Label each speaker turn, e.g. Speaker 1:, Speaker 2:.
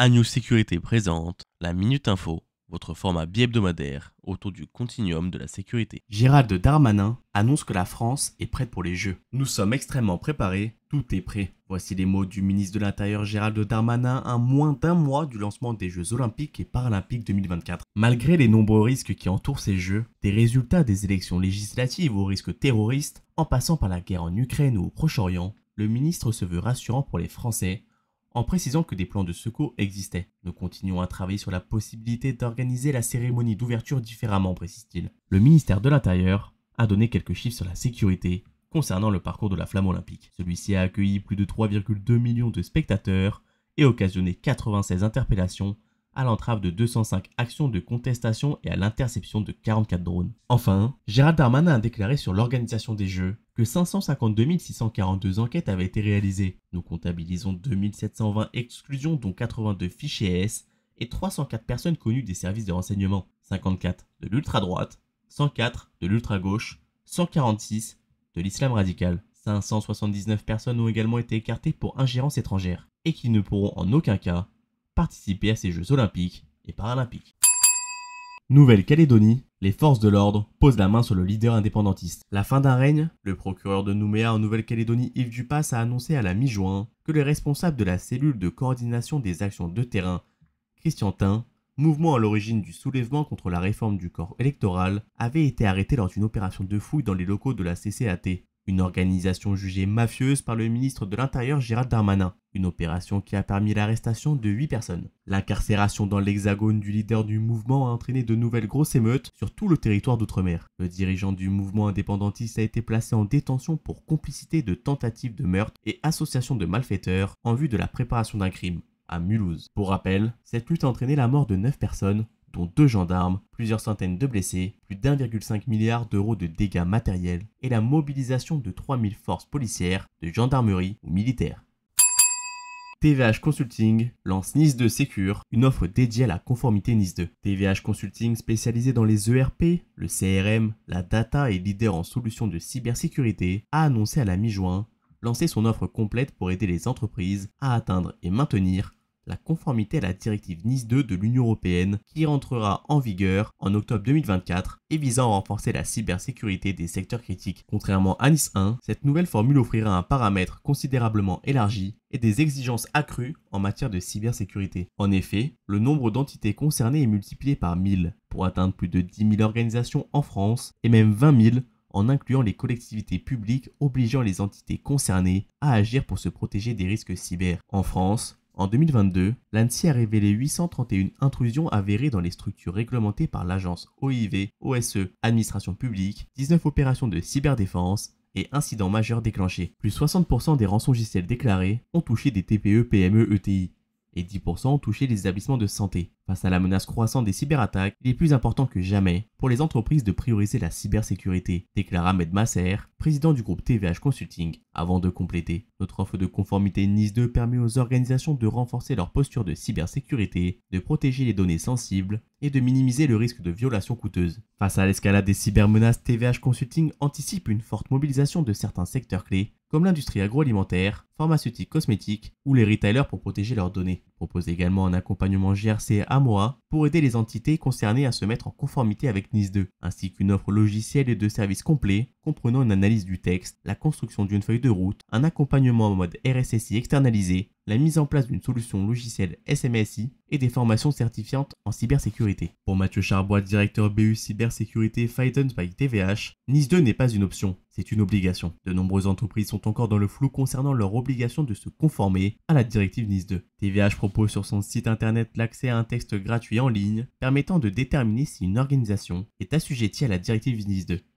Speaker 1: Agnew Sécurité présente la Minute Info, votre format bi-hebdomadaire autour du continuum de la sécurité.
Speaker 2: Gérald Darmanin annonce que la France est prête pour les Jeux. Nous sommes extrêmement préparés, tout est prêt. Voici les mots du ministre de l'Intérieur Gérald Darmanin à moins d'un mois du lancement des Jeux Olympiques et Paralympiques 2024. Malgré les nombreux risques qui entourent ces Jeux, des résultats des élections législatives aux risques terroristes, en passant par la guerre en Ukraine ou au Proche-Orient, le ministre se veut rassurant pour les Français, en précisant que des plans de secours existaient. Nous continuons à travailler sur la possibilité d'organiser la cérémonie d'ouverture différemment, précise-t-il. Le ministère de l'Intérieur a donné quelques chiffres sur la sécurité concernant le parcours de la flamme olympique. Celui-ci a accueilli plus de 3,2 millions de spectateurs et occasionné 96 interpellations à l'entrave de 205 actions de contestation et à l'interception de 44 drones. Enfin, Gérald Darmanin a déclaré sur l'organisation des Jeux que 552 642 enquêtes avaient été réalisées. Nous comptabilisons 2720 exclusions dont 82 fichiers S et 304 personnes connues des services de renseignement, 54 de l'ultra-droite, 104 de l'ultra-gauche, 146 de l'islam radical. 579 personnes ont également été écartées pour ingérence étrangère et qui ne pourront en aucun cas participer à ces Jeux Olympiques et Paralympiques. Nouvelle-Calédonie, les forces de l'ordre posent la main sur le leader indépendantiste. La fin d'un règne, le procureur de Nouméa en Nouvelle-Calédonie Yves Dupas a annoncé à la mi-juin que le responsable de la cellule de coordination des actions de terrain, Christian Tin, mouvement à l'origine du soulèvement contre la réforme du corps électoral, avait été arrêté lors d'une opération de fouille dans les locaux de la CCAT. Une organisation jugée mafieuse par le ministre de l'Intérieur Gérald Darmanin. Une opération qui a permis l'arrestation de 8 personnes. L'incarcération dans l'hexagone du leader du mouvement a entraîné de nouvelles grosses émeutes sur tout le territoire d'outre-mer. Le dirigeant du mouvement indépendantiste a été placé en détention pour complicité de tentative de meurtre et association de malfaiteurs en vue de la préparation d'un crime, à Mulhouse. Pour rappel, cette lutte a entraîné la mort de 9 personnes, dont 2 gendarmes, plusieurs centaines de blessés, plus d'1,5 milliard d'euros de dégâts matériels et la mobilisation de 3000 forces policières, de gendarmerie ou militaires. TVH Consulting lance NIS 2 Secure, une offre dédiée à la conformité NIS 2. TVH Consulting, spécialisé dans les ERP, le CRM, la data et leader en solutions de cybersécurité, a annoncé à la mi-juin lancer son offre complète pour aider les entreprises à atteindre et maintenir la conformité à la directive NIS 2 de l'Union européenne qui rentrera en vigueur en octobre 2024 et visant à renforcer la cybersécurité des secteurs critiques. Contrairement à NIS 1, cette nouvelle formule offrira un paramètre considérablement élargi et des exigences accrues en matière de cybersécurité. En effet, le nombre d'entités concernées est multiplié par 1000 pour atteindre plus de 10 000 organisations en France et même 20 000 en incluant les collectivités publiques obligeant les entités concernées à agir pour se protéger des risques cyber. En France, en 2022, l'ANSSI a révélé 831 intrusions avérées dans les structures réglementées par l'agence OIV, OSE, Administration publique, 19 opérations de cyberdéfense et incidents majeurs déclenchés. Plus 60% des rançongiciels déclarés ont touché des TPE, PME, ETI et 10% ont touché les établissements de santé. Face à la menace croissante des cyberattaques, il est plus important que jamais pour les entreprises de prioriser la cybersécurité, déclara Ahmed Masser, président du groupe TVH Consulting, avant de compléter. Notre offre de conformité NIS 2 permet aux organisations de renforcer leur posture de cybersécurité, de protéger les données sensibles et de minimiser le risque de violations coûteuses. Face à l'escalade des cybermenaces, TVH Consulting anticipe une forte mobilisation de certains secteurs clés, comme l'industrie agroalimentaire, pharmaceutique, cosmétique ou les retailers pour protéger leurs données. Propose également un accompagnement GRC à moi pour aider les entités concernées à se mettre en conformité avec NIS 2, ainsi qu'une offre logicielle et de services complets comprenant une analyse du texte, la construction d'une feuille de route, un accompagnement en mode RSSI externalisé, la mise en place d'une solution logicielle SMSI et des formations certifiantes en cybersécurité. Pour Mathieu Charbois, directeur BU cybersécurité Fightons by TVH, NIS 2 n'est pas une option, c'est une obligation. De nombreuses entreprises sont encore dans le flou concernant leur obligation de se conformer à la directive NIS 2. TVH propose sur son site internet l'accès à un texte gratuit en ligne permettant de déterminer si une organisation est assujettie à la directive NIS 2.